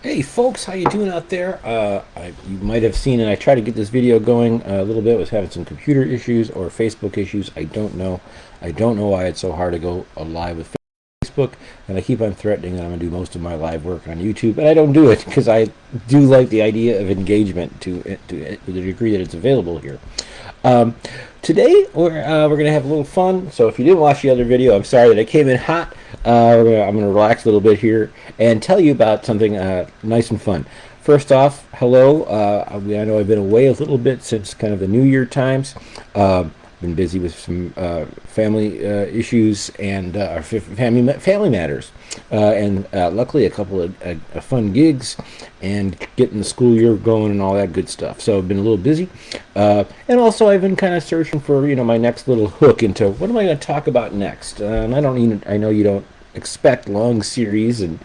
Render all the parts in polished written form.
Hey folks, how you doing out there? You might have seen, and I tried to get this video going a little bit. Was having some computer issues or Facebook issues. I don't know. I don't know why it's so hard to go live with Facebook, and I keep on threatening that I'm going to do most of my live work on YouTube, and I don't do it because I do like the idea of engagement to the degree that it's available here. Um, Today we're gonna have a little fun. So if you didn't watch the other video, I'm sorry that I came in hot. I'm gonna relax a little bit here and tell you about something nice and fun. First off, hello. I know I've been away a little bit since kind of the New Year times. Been busy with some family issues and family matters, and luckily a couple of fun gigs and getting the school year going and all that good stuff. So I've been a little busy, and also I've been kind of searching for my next little hook into what am I going to talk about next. And I know you don't expect long series, and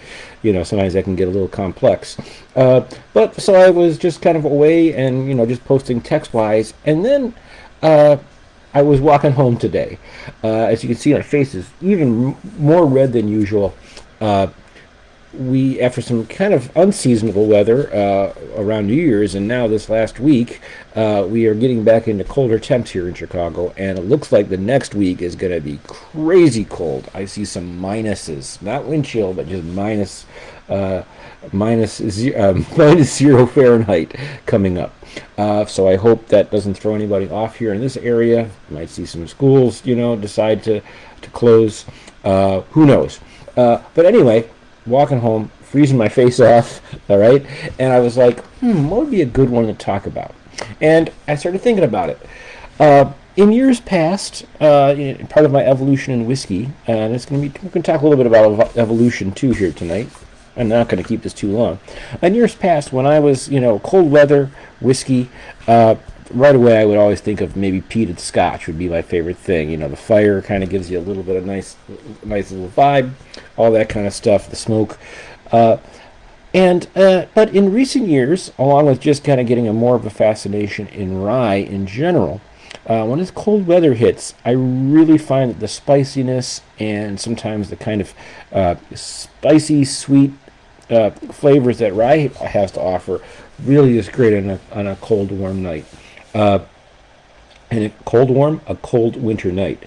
sometimes that can get a little complex. But so I was just kind of away and just posting text wise, and then. I was walking home today. As you can see, my face is even more red than usual. After some kind of unseasonable weather around New Year's, and now this last week, we are getting back into colder temps here in Chicago, and it looks like the next week is going to be crazy cold. I see some minuses, not wind chill, but just -0 Fahrenheit coming up. So I hope that doesn't throw anybody off here in this area. You might see some schools, decide to close. Who knows? But anyway, walking home, freezing my face off, all right? And I was like, what would be a good one to talk about? And I started thinking about it. In years past, part of my evolution in whiskey, and we're going to talk a little bit about evolution too here tonight. I'm not going to keep this too long. In years past, when I was, cold weather whiskey, right away I would always think of maybe peated Scotch would be my favorite thing. The fire kind of gives you a little bit of nice little vibe, all that kind of stuff. The smoke, but in recent years, along with just kind of getting more of a fascination in rye in general. When this cold weather hits, I really find that the spiciness and sometimes the kind of spicy, sweet flavors that rye has to offer really is great on a cold, warm night. And a cold winter night.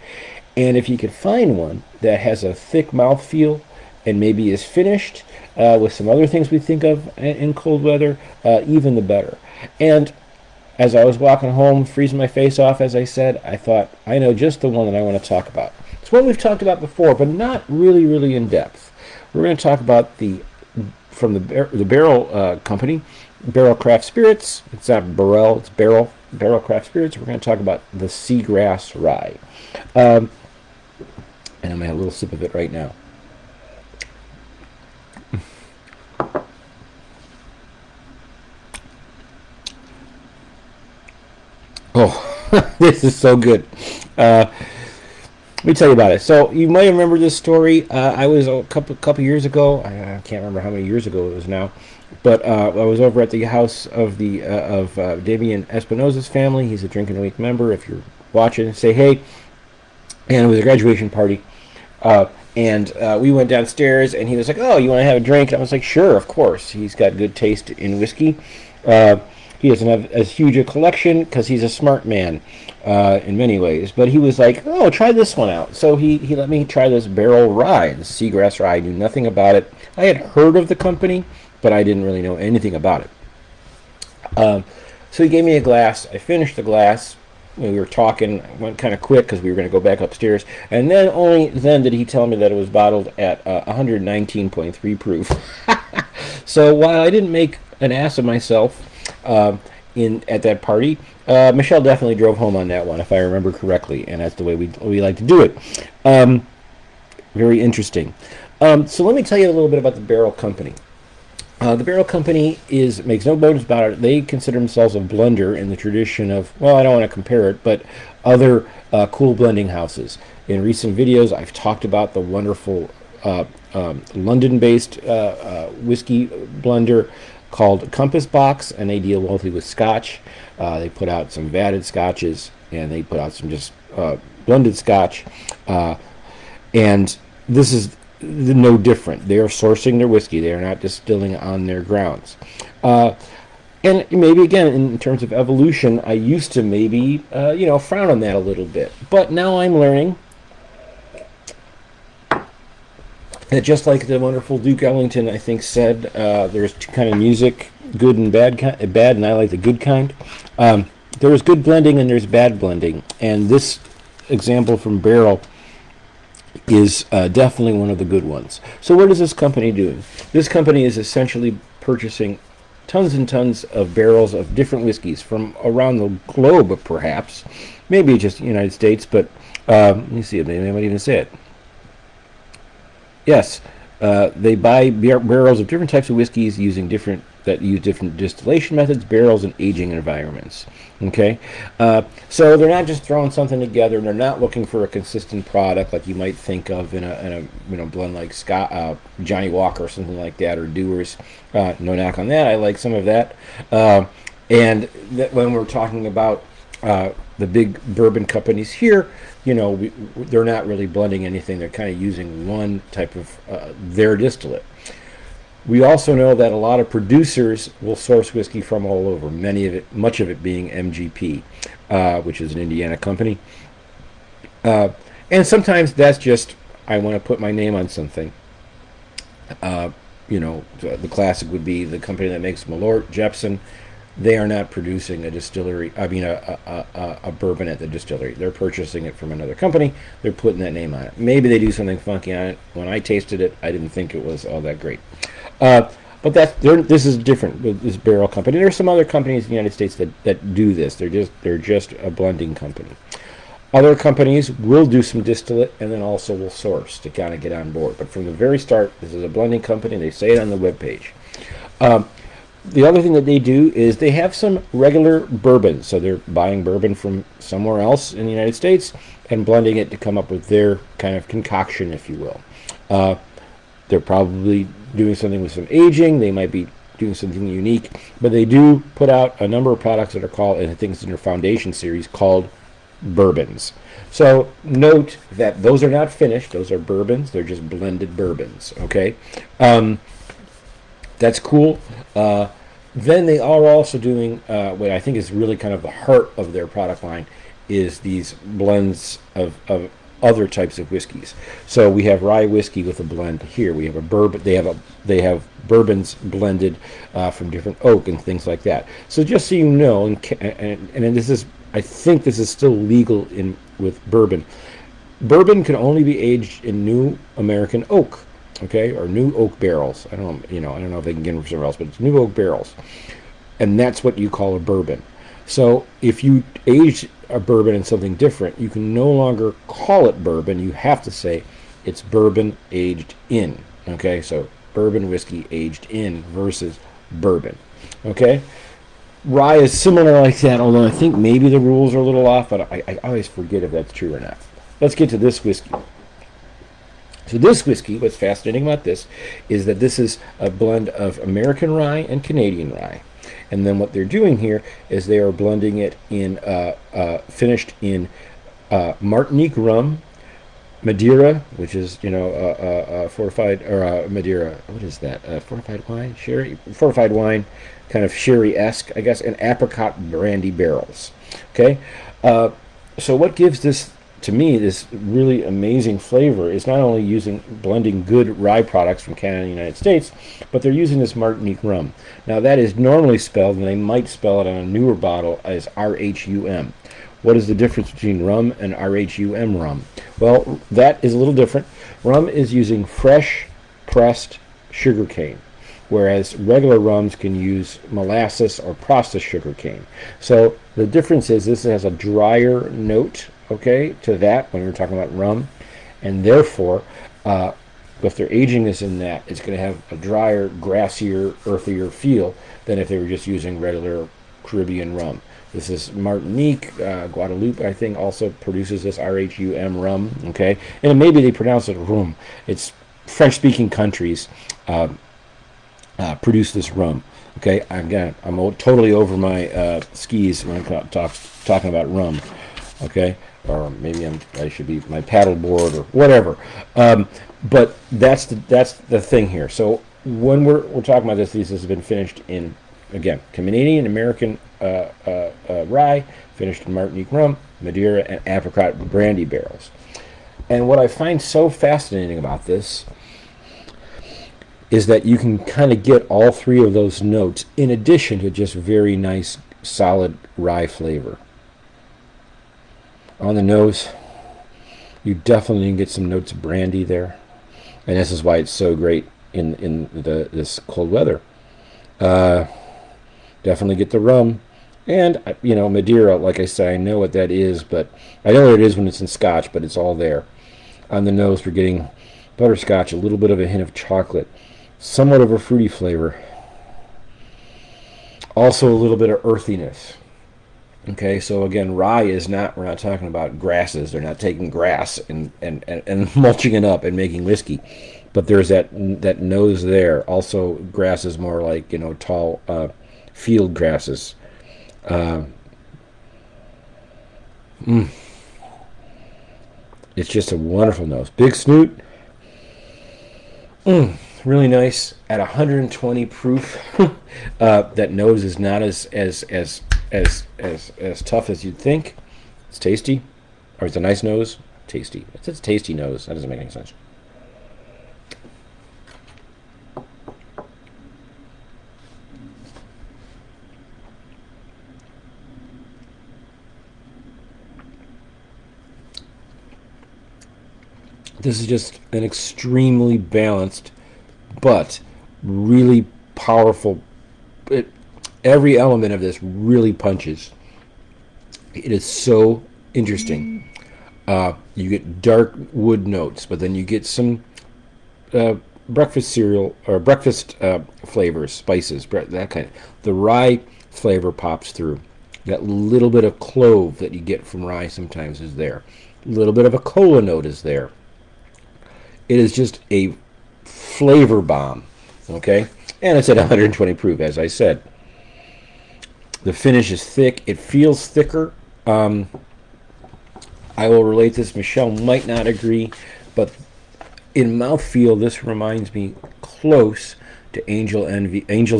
And if you can find one that has a thick mouthfeel and maybe is finished with some other things we think of in cold weather, even the better. And as I was walking home, freezing my face off, as I said, I thought, I know just the one that I want to talk about. It's one we've talked about before, but not really, really in depth. We're going to talk about from the Barrell company, Barrell Craft Spirits. It's not Barrell, it's Barrell Craft Spirits. We're going to talk about the Seagrass Rye. And I'm going to have a little sip of it right now. Oh, this is so good. Let me tell you about it. So you might remember this story. I was a couple years ago. I can't remember how many years ago it was now, but I was over at the house of Damian Espinosa's family. He's a Drinking Awake member. If you're watching, say hey. And it was a graduation party, and we went downstairs, and he was like, "Oh, you want to have a drink?" And I was like, "Sure, of course." He's got good taste in whiskey. He doesn't have as huge a collection because he's a smart man in many ways. But he was like, "Oh, try this one out." So he let me try this Barrell Rye, the Seagrass Rye. I knew nothing about it. I had heard of the company, but I didn't really know anything about it. So he gave me a glass. I finished the glass. We were talking. I went kind of quick because we were going to go back upstairs. And then only then did he tell me that it was bottled at 119.3 proof. So while I didn't make an ass of myself at that party, Michelle definitely drove home on that one, if I remember correctly, and that's the way we like to do it. Very interesting. So let me tell you a little bit about the Barrell Company. The Barrell Company makes no bones about it. They consider themselves a blender in the tradition of, well, I don't want to compare it, but other cool blending houses. In recent videos, I've talked about the wonderful London-based whiskey blender called Compass Box, and they deal mostly with Scotch. They put out some vatted Scotches, and they put out some just blended Scotch. And this is no different. They are sourcing their whiskey. They are not distilling on their grounds. And maybe, again, in terms of evolution, I used to maybe, frown on that a little bit. But now I'm learning that just like the wonderful Duke Ellington, I think, said, there's two kind of music, good and bad, and I like the good kind. There's good blending and there's bad blending. And this example from Barrell is definitely one of the good ones. So what is this company doing? This company is essentially purchasing tons and tons of barrels of different whiskeys from around the globe, perhaps. Maybe just the United States, but let me see, they might even say it. Yes, they buy barrels of different types of whiskeys that use different distillation methods, barrels, and aging environments. Okay, so they're not just throwing something together. They're not looking for a consistent product like you might think of in a blend like Johnny Walker or something like that, or Dewar's. No knock on that. I like some of that. And when we're talking about the big bourbon companies here, they're not really blending anything. They're kind of using one type of their distillate. We also know that a lot of producers will source whiskey from all over, much of it being MGP, which is an Indiana company. And sometimes that's just, I want to put my name on something. The classic would be the company that makes Malort, Jepson. They are not producing a bourbon at the distillery. They're purchasing it from another company. They're putting that name on it. Maybe they do something funky on it. When I tasted it, I didn't think it was all that great. But this is different with this Barrell company. There are some other companies in the United States that do this. They're just a blending company. Other companies will do some distillate and then also will source to kind of get on board. But from the very start, this is a blending company. They say it on the webpage. The other thing that they do is they have some regular bourbon. So they're buying bourbon from somewhere else in the United States and blending it to come up with their kind of concoction, if you will. They're probably doing something with some aging. They might be doing something unique. But they do put out a number of products that are called, and I think it's in their Foundation series, called bourbons. So note that those are not finished. Those are bourbons. They're just blended bourbons. Okay? That's cool. Then they are also doing what I think is really kind of the heart of their product line is these blends of other types of whiskeys. So we have rye whiskey with a blend here. We have a bourbon. They have bourbons blended from different oak and things like that. So just so you know, and this is, I think this is still legal with bourbon. Bourbon can only be aged in new American oak. Okay, or new oak barrels. I don't know if they can get them from somewhere else, but it's new oak barrels, and that's what you call a bourbon. So if you age a bourbon in something different, you can no longer call it bourbon. You have to say it's bourbon aged in. Okay, so bourbon whiskey aged in versus bourbon. Okay, rye is similar like that, although I think maybe the rules are a little off, but I always forget if that's true or not. Let's get to this whiskey. So this whiskey, what's fascinating about this is that this is a blend of American rye and Canadian rye. And then what they're doing here is they are blending it in, finished in Martinique rum, Madeira, which is, fortified, or Madeira, what is that? Fortified wine? Sherry? Fortified wine, kind of sherry-esque, I guess, and apricot brandy barrels. Okay? So what gives this, to me, this really amazing flavor is not only blending good rye products from Canada and the United States, but they're using this Martinique rum. Now that is normally spelled, and they might spell it on a newer bottle, as RHUM. What is the difference between rum and RHUM rum? Well, that is a little different. Rum is using fresh pressed sugarcane, whereas regular rums can use molasses or processed sugarcane. So the difference is this has a drier note, okay, to that when we're talking about rum, and therefore if they're aging this in that, it's going to have a drier, grassier, earthier feel than if they were just using regular Caribbean rum. This is Martinique, Guadeloupe, I think, also produces this RHUM rum, okay, and maybe they pronounce it rum. It's French-speaking countries produce this rum, Okay, I'm totally over my skis when I'm talking about rum. Okay, or maybe I should be my paddle board or whatever. But that's the thing here. So when we're talking about this, these has been finished in, again, Canadian American rye, finished in Martinique rum, Madeira, and apricot brandy barrels. And what I find so fascinating about this is that you can kind of get all three of those notes in addition to just very nice, solid rye flavor. On the nose, you definitely can get some notes of brandy there. And this is why it's so great in this cold weather. Definitely get the rum. And, Madeira, like I say, I know what that is, but I know what it is when it's in Scotch, but it's all there. On the nose, we're getting butterscotch, a little bit of a hint of chocolate, somewhat of a fruity flavor. Also a little bit of earthiness. Okay, so again, rye is not, we're not talking about grasses. They're not taking grass and mulching it up and making whiskey. But there's that nose there. Also, grass is more like, tall field grasses. It's just a wonderful nose. Big snoot. Really nice. At 120 proof, that nose is not as tough as you'd think. It's tasty, or it's a nice nose. Tasty. It's a tasty nose. That doesn't make any sense. This is just an extremely balanced, but really powerful. Every element of this really punches. It is so interesting. You get dark wood notes, but then you get some breakfast cereal or breakfast flavors, spices, that kind of. The rye flavor pops through. That little bit of clove that you get from rye sometimes is there. A little bit of a cola note is there. It is just a flavor bomb, okay? And it's at 120 proof, as I said. The finish is thick. It feels thicker. I will relate this. Michelle might not agree, but in mouthfeel, this reminds me close to Angel's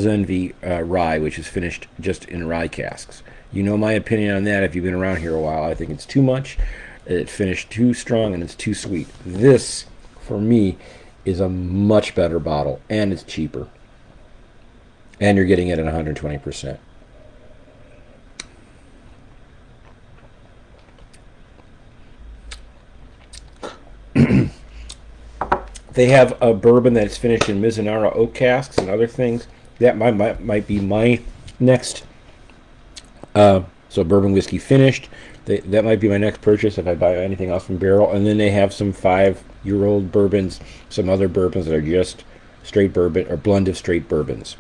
Envy rye, which is finished just in rye casks. You know my opinion on that if you've been around here a while. I think it's too much. It finished too strong and it's too sweet. This, for me, is a much better bottle, and it's cheaper. And you're getting it at 120%. They have a bourbon that's finished in Mizunara oak casks and other things. That might be my next. So bourbon whiskey finished. That might be my next purchase if I buy anything else from Barrell. And then they have some 5-year-old bourbons, some other bourbons that are just straight bourbon or blend of straight bourbons.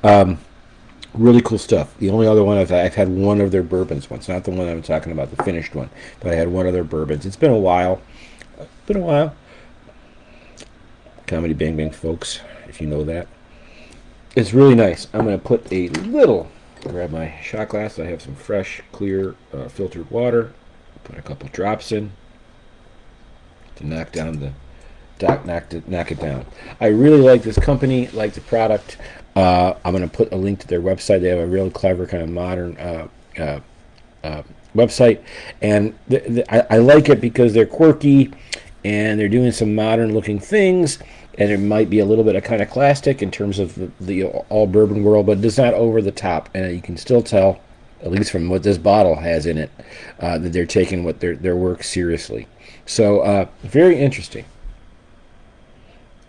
Really cool stuff. The only other one I've had one of their bourbons once, not the one I'm talking about, the finished one, but I had one of their bourbons. It's been a while. Comedy Bang Bang, folks, if you know that. It's really nice. I'm going to put a little, grab my shot glass. I have some fresh, clear, filtered water. Put a couple drops in to knock it down. I really like this company, like the product. I'm going to put a link to their website. They have a real clever kind of modern website, and I like it because they're quirky and they're doing some modern looking things, and it might be a little bit of kind of classic in terms of the all bourbon world, but it's not over the top, and you can still tell, at least from what this bottle has in it, that they're taking their work seriously. So very interesting.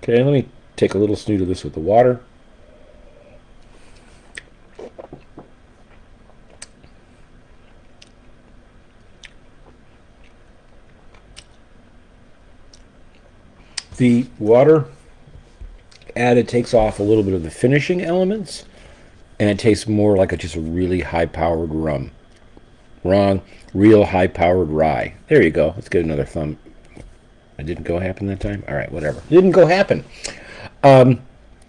Okay, let me take a little snoot of this with the water. The water added takes off a little bit of the finishing elements, and it tastes more like just a really high-powered rum. Wrong. Real high-powered rye. There you go. Let's get another thumb. It didn't go happen that time? All right, whatever. It didn't go happen.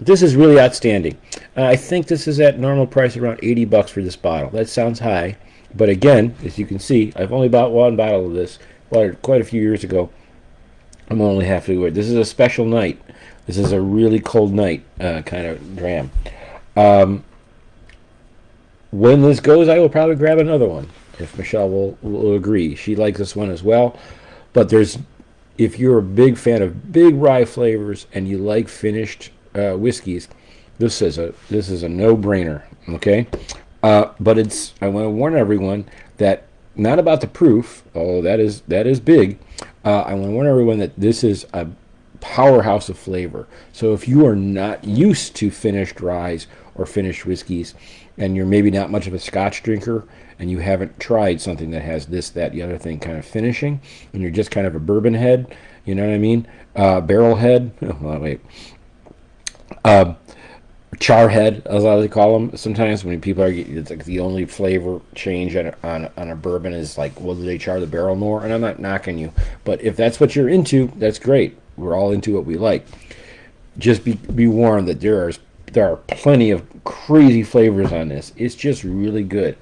This is really outstanding. I think this is at normal price around $80 for this bottle. That sounds high, but again, as you can see, I've only bought one bottle of this quite a few years ago. I'm only halfway through it. This is a special night. This is a really cold night kind of dram. When this goes, I will probably grab another one if Michelle will agree. She likes this one as well. But if you're a big fan of big rye flavors and you like finished whiskeys, this is a no-brainer. Okay, but I want to warn everyone that not about the proof, although that is big. I want to warn everyone that this is a powerhouse of flavor. So if you are not used to finished ryes or finished whiskeys, and you're maybe not much of a Scotch drinker, and you haven't tried something that has this, that, the other thing kind of finishing, and you're just kind of a bourbon head, you know what I mean? Barrel head. Oh, wait. Char head, as I call them. Sometimes when people it's like the only flavor change on a bourbon is like, well, do they char the barrel more? And I'm not knocking you, but if that's what you're into, that's great. We're all into what we like. Just be warned that there are plenty of crazy flavors on this. It's just really good.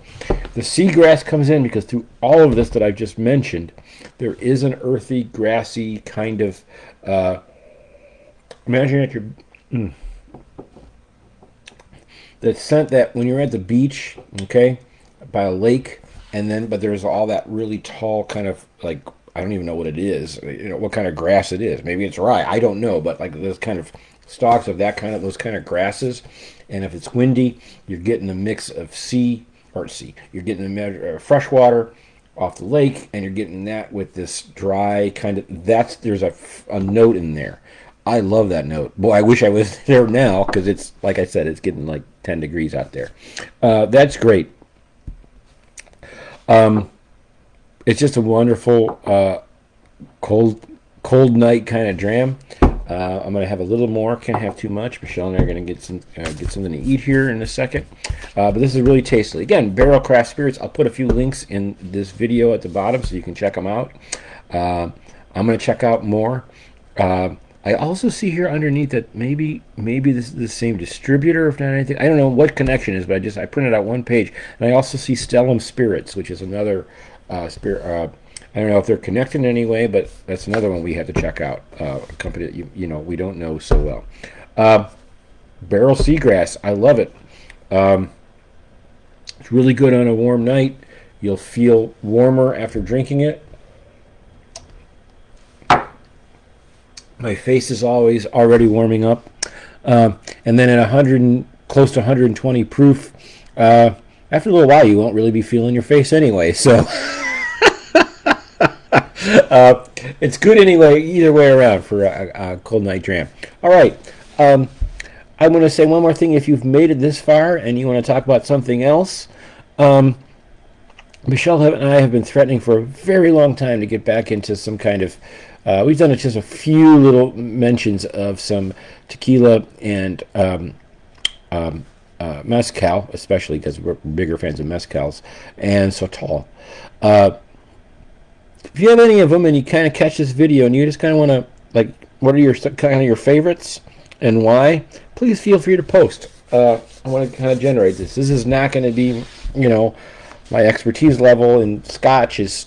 The seagrass comes in because through all of this that I've just mentioned, there is an earthy, grassy kind of. Imagine that you're. The scent that when you're at the beach, okay, by a lake, but there's all that really tall kind of like, I don't even know what it is, what kind of grass it is. Maybe it's rye, I don't know, but like those kind of stalks of those kind of grasses, and if it's windy, you're getting a mix of you're getting a measure of fresh water off the lake, and you're getting that with this dry kind of. There's a note in there. I love that note. Boy, I wish I was there now because it's, like I said, it's getting like 10 degrees out there. That's great. It's just a wonderful cold night kind of dram. I'm going to have a little more. Can't have too much. Michelle and I are going to get something to eat here in a second. But this is really tasty. Again, Barrell Craft Spirits. I'll put a few links in this video at the bottom so you can check them out. I'm going to check out more. I also see here underneath that maybe this is the same distributor, if not anything. I don't know what connection is, but I printed out one page, and I also see Stellum Spirits, which is another spirit. I don't know if they're connected in any way, but that's another one we have to check out. A company that we don't know so well. Barrell Seagrass, I love it. It's really good on a warm night. You'll feel warmer after drinking it. My face is already warming up, and then at close to 120 proof, after a little while, you won't really be feeling your face anyway. So it's good anyway, either way around for a cold night dram. All right, I'm going to say one more thing. If you've made it this far and you want to talk about something else, Michelle and I have been threatening for a very long time to get back into some kind of. We've done just a few little mentions of some tequila and mezcal, especially because we're bigger fans of mezcals, and sotol. If you have any of them and you kind of catch this video and you just kind of want to, what are your favorites and why, please feel free to post. I want to kind of generate this. This is not going to be, my expertise level in Scotch is,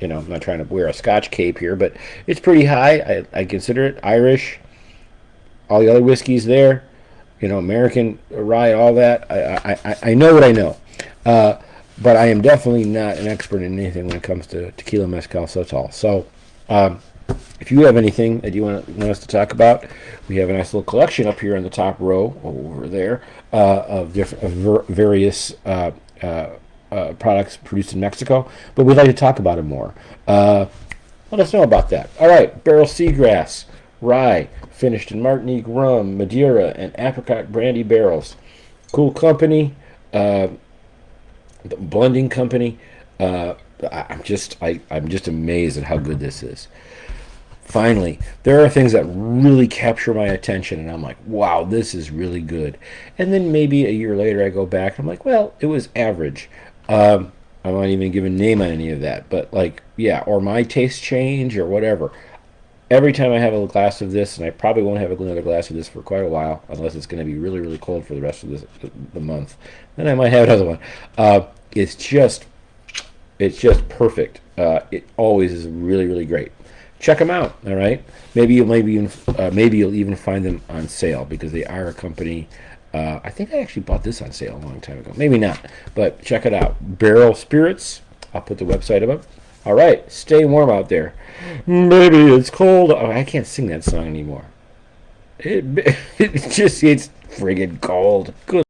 I'm not trying to wear a Scotch cape here, but it's pretty high. I consider it Irish. All the other whiskeys there, American rye, all that. I know what I know, but I am definitely not an expert in anything when it comes to tequila, mezcal, sotol. So, if you have anything that you want us to talk about, we have a nice little collection up here in the top row over there of various. Products produced in Mexico, but we'd like to talk about it more. Let us know about that. All right, Barrell Seagrass Rye, finished in Martinique rum, Madeira, and apricot brandy barrels. Cool company, blending company. I'm just amazed at how good this is. Finally, there are things that really capture my attention, and I'm like, wow, this is really good. And then maybe a year later I go back, and I'm like, well, it was average. I'm not even giving a name on any of that, but or my taste change or whatever. Every time I have a glass of this, and I probably won't have another glass of this for quite a while, unless it's going to be really, really cold for the rest of the month. Then I might have another one. It's just perfect. It always is really, really great. Check them out. All right. Maybe you'll even find them on sale because they are a company. I think I actually bought this on sale a long time ago. Maybe not, but check it out. Barrell Spirits. I'll put the website up. All right. Stay warm out there. Maybe it's cold. Oh, I can't sing that song anymore. It's friggin' cold. Good.